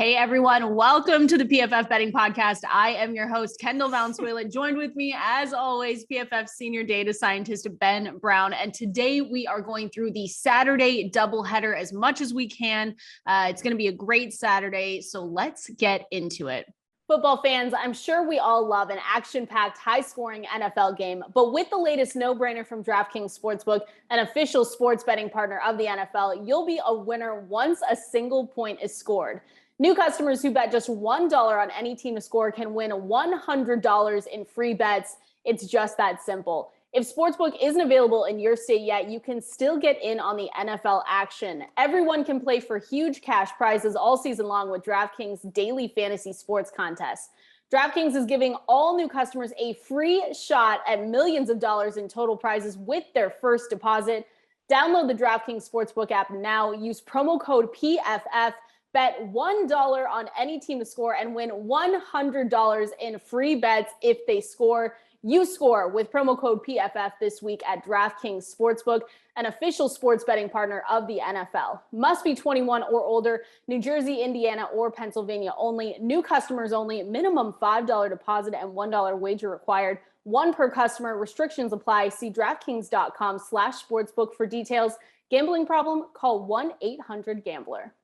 Hey everyone, welcome to the PFF Betting Podcast. I am your host, Kendall Ben. Joined with me, as always, PFF Senior Data Scientist Ben Brown. And today we are going through the Saturday doubleheader as much as we can. It's going to be a great Saturday, so let's get into it. Football fans, I'm sure we all love an action-packed, high-scoring NFL game, but with the latest no-brainer from DraftKings Sportsbook, an official sports betting partner of the NFL, you'll be a winner once a single point is scored. New customers who bet just $1 on any team to score can win $100 in free bets. It's just that simple. If Sportsbook isn't available in your state yet, you can still get in on the NFL action. Everyone can play for huge cash prizes all season long with DraftKings Daily Fantasy Sports Contests. DraftKings is giving all new customers a free shot at millions of dollars in total prizes with their first deposit. Download the DraftKings Sportsbook app now. Use promo code PFF. Bet $1 on any team to score and win $100 in free bets if they score. You score with promo code PFF this week at DraftKings Sportsbook, an official sports betting partner of the NFL. Must be 21 or older, New Jersey, Indiana, or Pennsylvania only. New customers only. Minimum $5 deposit and $1 wager required. One per customer. Restrictions apply. See DraftKings.com/sportsbook for details. Gambling problem? Call 1-800-GAMBLER.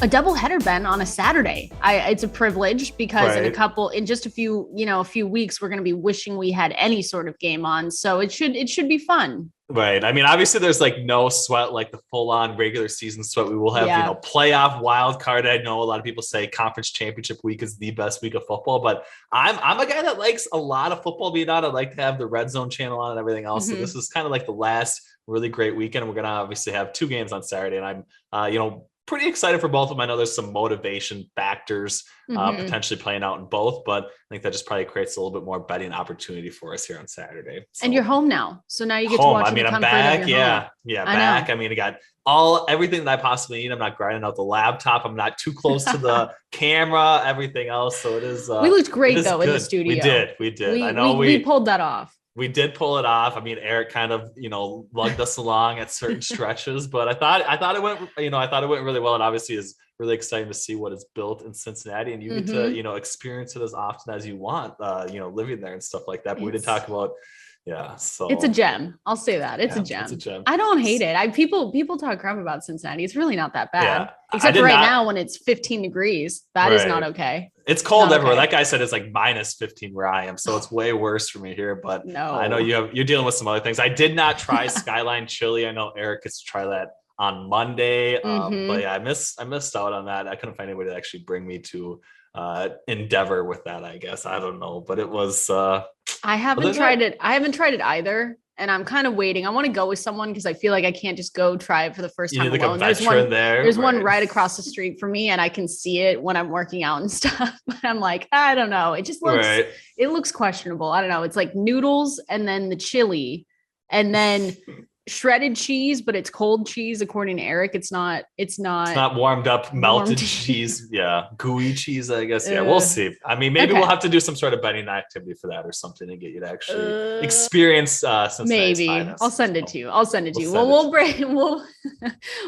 A doubleheader, Ben, on a Saturday. It's a privilege because in just a few weeks, we're going to be wishing we had any sort of game on. So it should be fun. Right. I mean, obviously there's like no sweat, like the full on regular season sweat. We will have, playoff wild card. I know a lot of people say conference championship week is the best week of football, but I'm a guy that likes a lot of football being on. I like to have the Red Zone channel on and everything else. So this is kind of like the last really great weekend. We're going to obviously have two games on Saturday, and I'm, pretty excited for both of them. I know there's some motivation factors potentially playing out in both, but I think that just probably creates a little bit more betting opportunity for us here on Saturday. So. And you're home now, so now you get to watch. I'm back. Back. I mean, I got everything that I possibly need. I'm not grinding out the laptop. I'm not too close to the camera. Everything else. So it is. We looked great though in the studio. We did. I know we pulled that off. We did pull it off. I mean, Eric kind of, lugged us along at certain stretches, but I thought it went really well. And obviously is really exciting to see what is built in Cincinnati, and you get to, experience it as often as you want, living there and stuff like that. But we did talk about, so it's a gem. I'll say that it's a gem. I don't hate it. People talk crap about Cincinnati. It's really not that bad, except for now when it's 15 degrees. That is not okay. It's cold everywhere. That guy said it's like minus 15 where I am, so it's way worse for me here. But no. I know you're dealing with some other things. I did not try Skyline Chili. I know Eric gets to try that on Monday, but yeah, I missed out on that. I couldn't find anybody to actually bring me to endeavor with that. I guess I don't know, but it was. I haven't tried it. I haven't tried it either. And I'm kind of waiting. I want to go with someone because I feel like I can't just go try it for the first time alone. There's one right across the street from me, and I can see it when I'm working out and stuff. But I'm like, I don't know. It just looks it looks questionable. I don't know. It's like noodles and then the chili and then shredded cheese, but it's cold cheese according to Eric. It's not warmed up melted cheese. Yeah, gooey cheese, I guess. Yeah, we'll see. I mean, maybe we'll have to do some sort of betting activity for that or something to get you to actually experience maybe finest. I'll send it to you.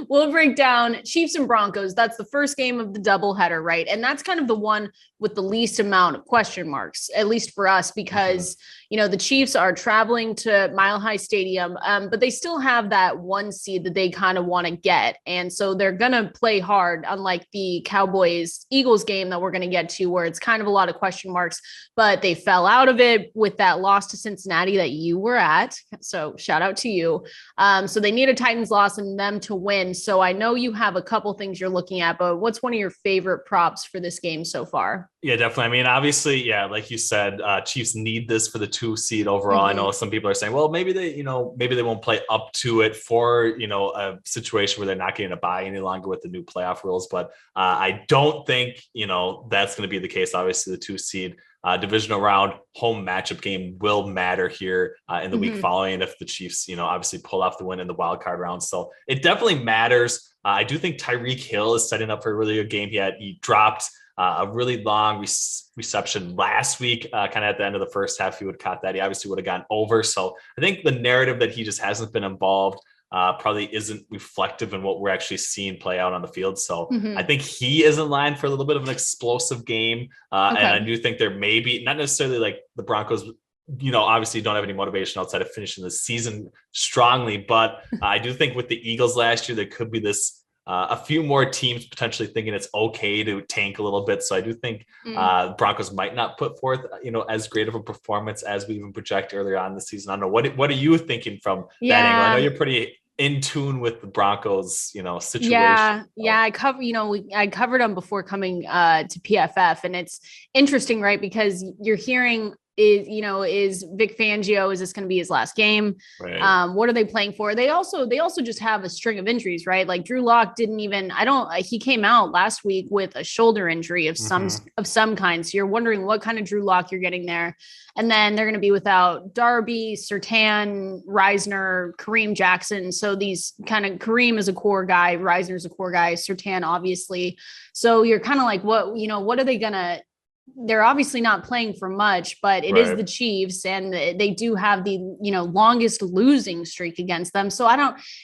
We'll break down Chiefs and Broncos. That's the first game of the doubleheader, right? And that's kind of the one with the least amount of question marks, at least for us, because the Chiefs are traveling to Mile High Stadium, but they still have that one seed that they kind of want to get. And so they're going to play hard, unlike the Cowboys Eagles game that we're going to get to, where it's kind of a lot of question marks, but they fell out of it with that loss to Cincinnati that you were at. So shout out to you. So they need a Titans loss and them to win. So I know you have a couple things you're looking at, but what's one of your favorite props for this game so far? Yeah, definitely. I mean, obviously, like you said, Chiefs need this for the 2 seed overall. I know some people are saying, well, maybe they won't play up to it for, a situation where they're not getting a bye any longer with the new playoff rules. But I don't think, that's going to be the case. Obviously, the 2 seed divisional round home matchup game will matter here in the week following if the Chiefs, obviously pull off the win in the wild card round. So it definitely matters I do think Tyreek Hill is setting up for a really good game. He dropped a really long reception last week, kind of at the end of the first half. He would have caught that. He obviously would have gone over. So I think the narrative that he just hasn't been involved probably isn't reflective in what we're actually seeing play out on the field. So I think he is in line for a little bit of an explosive game. And I do think there may be, not necessarily like the Broncos, obviously don't have any motivation outside of finishing the season strongly, but I do think with the Eagles last year, there could be this, a few more teams potentially thinking it's okay to tank a little bit. So I do think Broncos might not put forth, as great of a performance as we even project earlier on the season. I don't know. What are you thinking from that angle? I know you're pretty in tune with the Broncos, situation. Yeah. I covered them before coming to PFF, and it's interesting, right? Because you're hearing is Vic Fangio, is this going to be his last game? Right. What are they playing for? They also just have a string of injuries, right? Like Drew Lock he came out last week with a shoulder injury of some kind. So you're wondering what kind of Drew Lock you're getting there. And then they're going to be without Darby, Surtain, Reisner, Kareem Jackson. So these kind of, Kareem is a core guy, Reisner's a core guy, Surtain, obviously. So you're kind of like, what are they going to, they're obviously not playing for much, but it is the Chiefs, and they do have the, longest losing streak against them. So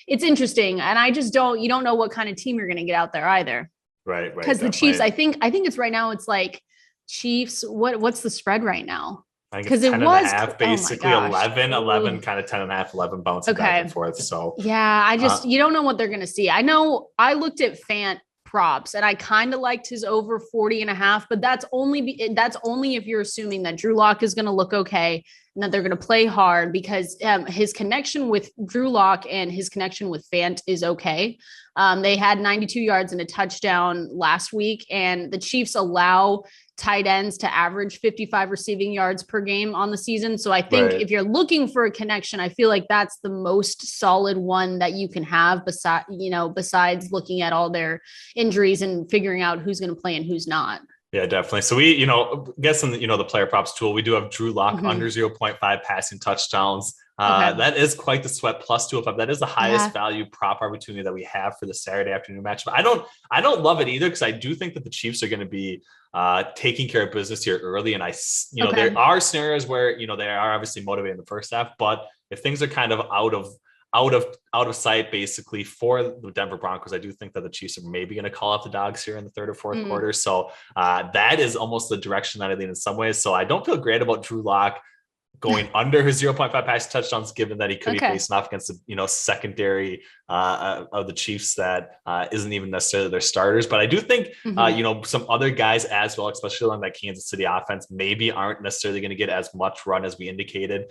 it's interesting. And you don't know what kind of team you're going to get out there either. Right. Because the Chiefs, I think it's right now, it's like Chiefs. What's the spread right now? Because it was 10.5, basically 11, kind of 10.5, 11 bouncing back and forth. So yeah, you don't know what they're going to see. I know I looked at Fant props, and I kind of liked his over 40.5, but that's only if you're assuming that Drew Lock is going to look okay and that they're going to play hard, because his connection with Drew Lock and his connection with Fant is okay. They had 92 yards and a touchdown last week, and the Chiefs allow tight ends to average 55 receiving yards per game on the season. So I think if you're looking for a connection, I feel like that's the most solid one that you can have besides looking at all their injuries and figuring out who's going to play and who's not. Yeah, definitely. So we, guessing, the player props tool, we do have Drew Lock under 0.5 passing touchdowns. That is quite the sweat, plus 205. That is the highest value prop opportunity that we have for the Saturday afternoon match. But I don't love it either, because I do think that the Chiefs are going to be taking care of business here early. And there are scenarios where, they are obviously motivated in the first half, but if things are kind of out of sight, basically, for the Denver Broncos, I do think that the Chiefs are maybe going to call off the dogs here in the third or fourth quarter. So that is almost the direction that I lean in some ways. So I don't feel great about Drew Lock going under his 0.5 passing touchdowns, given that he could be facing off against the secondary of the Chiefs that isn't even necessarily their starters. But I do think some other guys as well, especially along that Kansas City offense, maybe aren't necessarily going to get as much run as we indicated.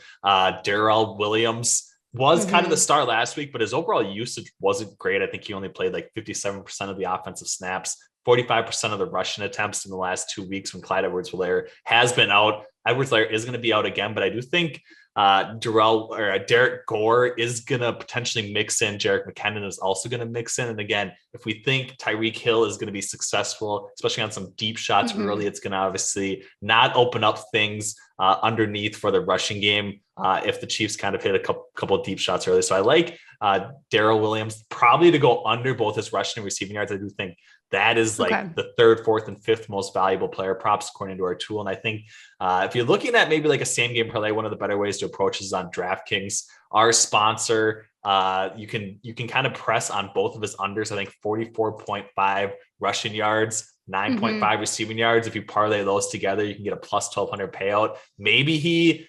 Darrell Williams was kind of the star last week, but his overall usage wasn't great. I think he only played like 57% of the offensive snaps, 45% of the rushing attempts in the last 2 weeks when Clyde Edwards-Helaire has been out. Edwards-Helaire is going to be out again, but I do think Derek Gore is going to potentially mix in. Jerick McKinnon is also going to mix in. And again, if we think Tyreek Hill is going to be successful, especially on some deep shots early, it's going to obviously not open up things underneath for the rushing game if the Chiefs kind of hit a couple of deep shots early. So I like Darrell Williams probably to go under both his rushing and receiving yards. I do think that is like the third, fourth, and fifth most valuable player props according to our tool. And I think if you're looking at maybe like a same game parlay, one of the better ways to approach is on DraftKings, our sponsor. You can kind of press on both of his unders. I think 44.5 rushing yards, 9.5 receiving yards. If you parlay those together, you can get a plus 1,200 payout. Maybe he,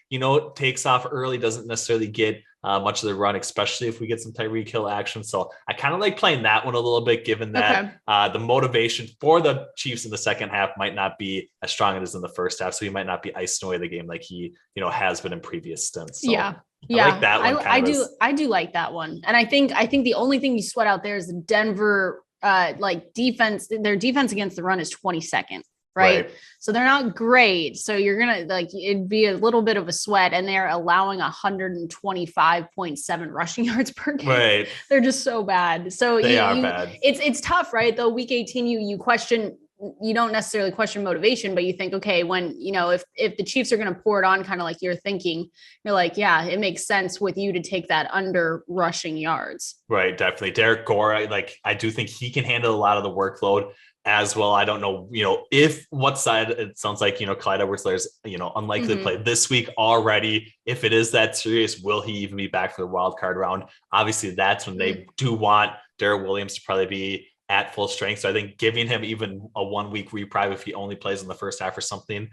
takes off early, doesn't necessarily get much of the run, especially if we get some Tyreek Hill action. So I kind of like playing that one a little bit, given that the motivation for the Chiefs in the second half might not be as strong as in the first half. So he might not be icing away the game like he, has been in previous stints. So I like that one. I do like that one. And I think the only thing you sweat out there is the Denver defense. Their defense against the run is 22nd. Right. So they're not great. So you're going to it'd be a little bit of a sweat, and they're allowing 125.7 rushing yards per game. Right. They're just so bad. So they are bad. It's tough, right? Though week 18, you question you don't necessarily question motivation, but you think, okay, when, if the Chiefs are going to pour it on, kind of like you're thinking, you're like, yeah, it makes sense with you to take that under rushing yards. Right. Definitely. Derek Gore, I do think he can handle a lot of the workload as well. I don't know, if what side it sounds like, Clyde Edwards-Helaire is, unlikely to play this week already. If it is that serious, will he even be back for the wild card round? Obviously, that's when they do want Darrell Williams to probably be at full strength. So I think giving him even a 1 week reprieve if he only plays in the first half or something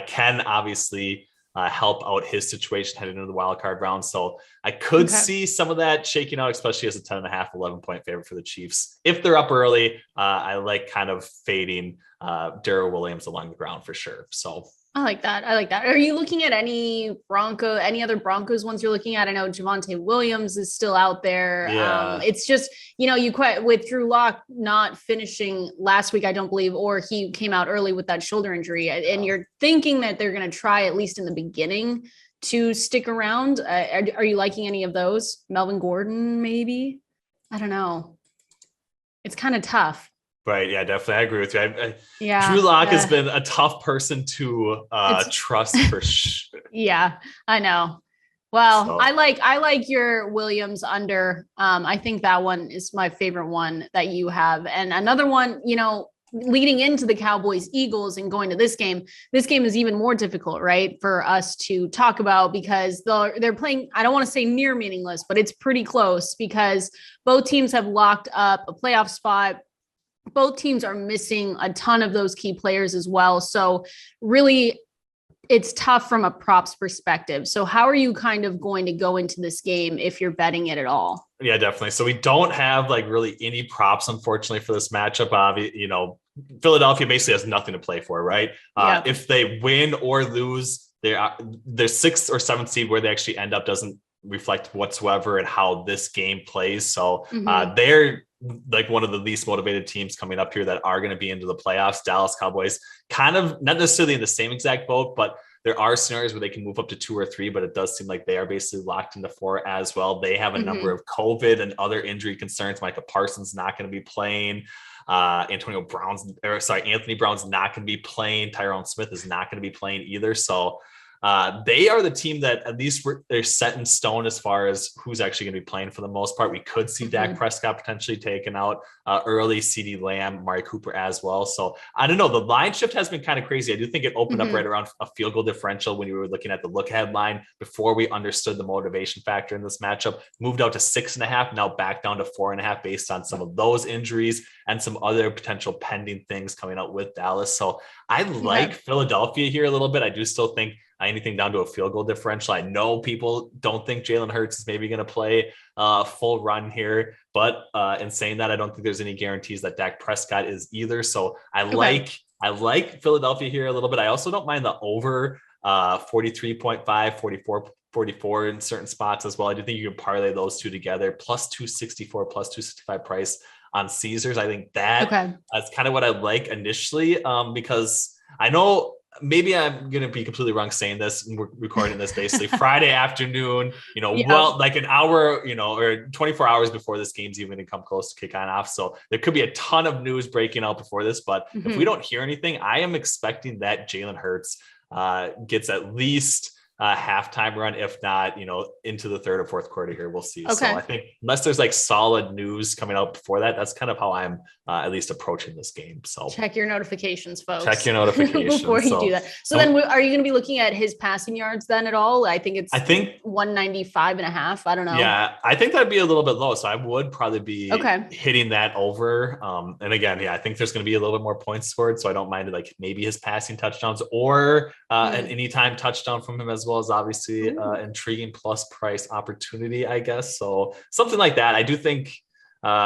can obviously help out his situation heading into the wild card round. So I could see some of that shaking out, especially as a 10.5, 11-point favorite for the Chiefs. If they're up early, I like kind of fading Darrell Williams along the ground for sure. So I like that. Are you looking at any other Broncos ones you're looking at? I know Javonte Williams is still out there. Yeah. It's just, you quite with Drew Lock not finishing last week, I don't believe, or he came out early with that shoulder injury. And you're thinking that they're going to try, at least in the beginning, to stick around. Are you liking any of those? Melvin Gordon, maybe? I don't know. It's kind of tough. Right. Yeah, definitely. I agree with you. Drew Lock has been a tough person to trust for sure. Yeah, I know. Well, so. I like your Williams under. I think that one is my favorite one that you have. And another one, leading into the Cowboys Eagles and going to this game is even more difficult, right, for us to talk about because they're playing, I don't want to say near meaningless, but it's pretty close because both teams have locked up a playoff spot. Both teams are missing a ton of those key players as well. So really, it's tough from a props perspective. So how are you kind of going to go into this game if you're betting it at all? Yeah, definitely. So we don't have really any props, unfortunately, for this matchup. Philadelphia basically has nothing to play for, right? If they win or lose, their 6th or 7th seed where they actually end up doesn't reflect whatsoever in how this game plays. So they're one of the least motivated teams coming up here that are going to be into the playoffs. Dallas Cowboys kind of not necessarily in the same exact boat, but there are scenarios where they can move up to 2 or 3, but it does seem like they are basically locked into 4 as well. They have a number of COVID and other injury concerns. Micah Parsons not going to be playing. Anthony Brown's not going to be playing. Tyrone Smith is not going to be playing either. So they are the team that at least they're set in stone as far as who's actually going to be playing for the most part. We could see Dak Prescott potentially taken out early, CeeDee Lamb, Mari Cooper as well. So I don't know. The line shift has been kind of crazy. I do think it opened up right around a field goal differential when you were looking at the look ahead line before we understood the motivation factor in this matchup. Moved out to 6.5, now back down to 4.5 based on some of those injuries and some other potential pending things coming out with Dallas. So I like Philadelphia here a little bit. I do still think anything down to a field goal differential. I know people don't think Jalen Hurts is maybe going to play full run here, but in saying that, I don't think there's any guarantees that Dak Prescott is either. So I like Philadelphia here a little bit. I also don't mind the over 43.5, 44 in certain spots as well. I do think you can parlay those two together, plus 264, plus 265 price on Caesars. I think that's kind of what I like initially because I know maybe I'm going to be completely wrong saying this, and we're recording this basically Friday afternoon, well, like an hour, or 24 hours before this game's even going to come close to kick on off. So there could be a ton of news breaking out before this, but if we don't hear anything, I am expecting that Jalen Hurts gets at least halftime run, if not, into the 3rd or 4th quarter here. We'll see. So I think unless there's solid news coming out before that, that's kind of how I'm at least approaching this game. So check your notifications, folks. Check your notifications before you do that. So then are you going to be looking at his passing yards then at all? I think 195.5. I don't know. Yeah, I think that'd be a little bit low. So I would probably be hitting that over. And again, I think there's going to be a little bit more points scored. So I don't mind maybe his passing touchdowns or an anytime touchdown from him as well as obviously intriguing plus price opportunity, I guess. So something like that. I do think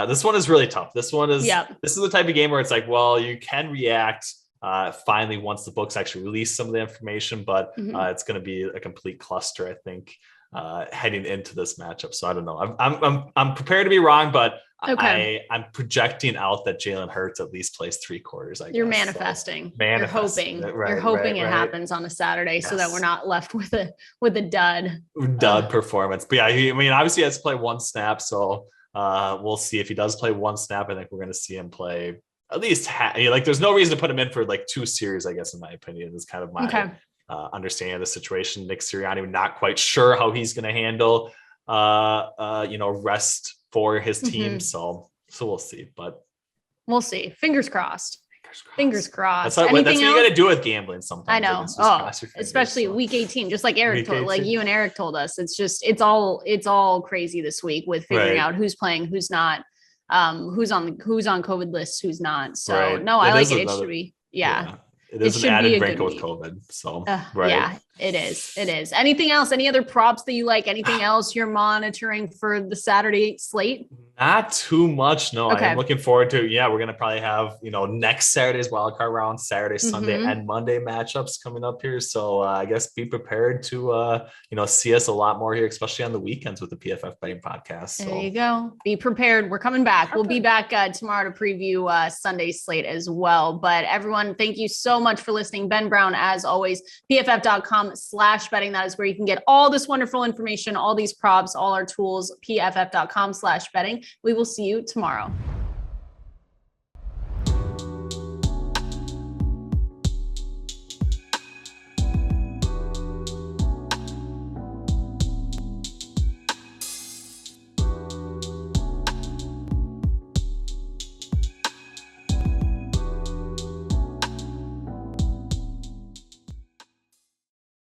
this one is really tough. This is the type of game where it's you can react finally once the books actually release some of the information, but it's going to be a complete cluster, I think, heading into this matchup. So I don't know. I'm prepared to be wrong, but I'm projecting out that Jalen Hurts at least plays 3 quarters. You're manifesting. You're hoping. You're hoping it happens on a Saturday so that we're not left with a dud performance. But obviously he has to play 1 snap. So we'll see if he does play 1 snap. I think we're going to see him play at least like there's no reason to put him in for like 2 series, I guess, in my opinion, is kind of my understanding of the situation. Nick Sirianni, not quite sure how he's going to handle rest for his team. So we'll see, but we'll see. Fingers crossed. Fingers crossed. That's what you got to do with gambling sometimes. I know. Especially week 18, just like Eric like you and Eric told us. It's all crazy this week with figuring out who's playing, who's not, who's on COVID lists, who's not. So no, I like it. It should be. Yeah. It is an added wrinkle with COVID. So, yeah, it is. It is. Anything else? Any other props that you like? Anything else you're monitoring for the Saturday slate? Not too much. No, I'm looking forward to, we're going to probably have, next Saturday's wildcard round, Saturday, Sunday, and Monday matchups coming up here. So I guess be prepared to, see us a lot more here, especially on the weekends with the PFF Betting Podcast. So. There you go. Be prepared. We're coming back. We'll be back tomorrow to preview Sunday's slate as well. But everyone, thank you so much for listening. Ben Brown, as always, pff.com/betting. That is where you can get all this wonderful information, all these props, all our tools, pff.com/betting. We will see you tomorrow.